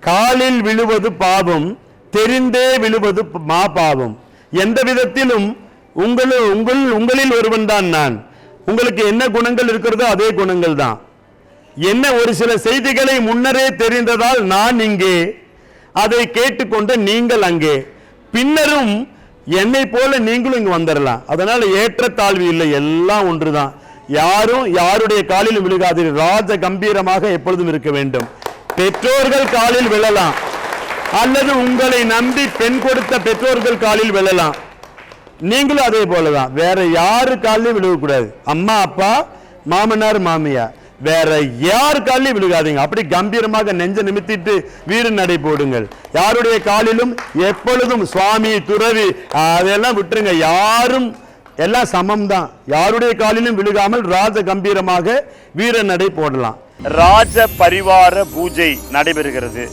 காலில் விழுவது பாவம், தெரிந்தே விழுவது மா பாவம். எந்த விதத்திலும் உங்களில் ஒருவன் தான் நான். உங்களுக்கு என்ன குணங்கள் இருக்கிறதோ அதே குணங்கள் தான். என்ன ஒரு சில செய்திகளை முன்னரே தெரிந்ததால் நான் இங்கே, அதை கேட்டுக்கொண்டு நீங்கள் அங்கே. பின்னரும் என்னை போல நீங்களும் இங்கு வந்துடலாம். அதனால ஏற்றத்தாழ்வு இல்லை, எல்லாம் ஒன்றுதான். யாரும் யாருடைய காலிலும் விழுகாதீர்கள். ராஜ கம்பீரமாக எப்பொழுதும் இருக்க வேண்டும். பெற்றோர்கள் காலில் விழலாம், அல்லது உங்களை நம்பி பெண் கொடுத்த பெற்றோர்கள் காலில் விழலாம். நீங்களும் அதே போலதான். வேற யாரு காலிலும் விழுகக்கூடாது. அம்மா அப்பா, மாமனார் மாமியார், வேற யார் காலிலும் விழுகாதீங்க. அப்படி கம்பீரமாக நெஞ்ச நிமித்திட்டு வீறு நடை போடுங்கள். யாருடைய காலிலும் எப்பொழுதும் சுவாமி துறவி அதெல்லாம் விட்டுருங்க. யாரும் எல்லாம் சமம் தான். யாருடைய காலிலும் விழுகாமல் ராஜ கம்பீரமாக வீர நடை போடலாம். ராஜ பரிவார பூஜை நடைபெறுகிறது.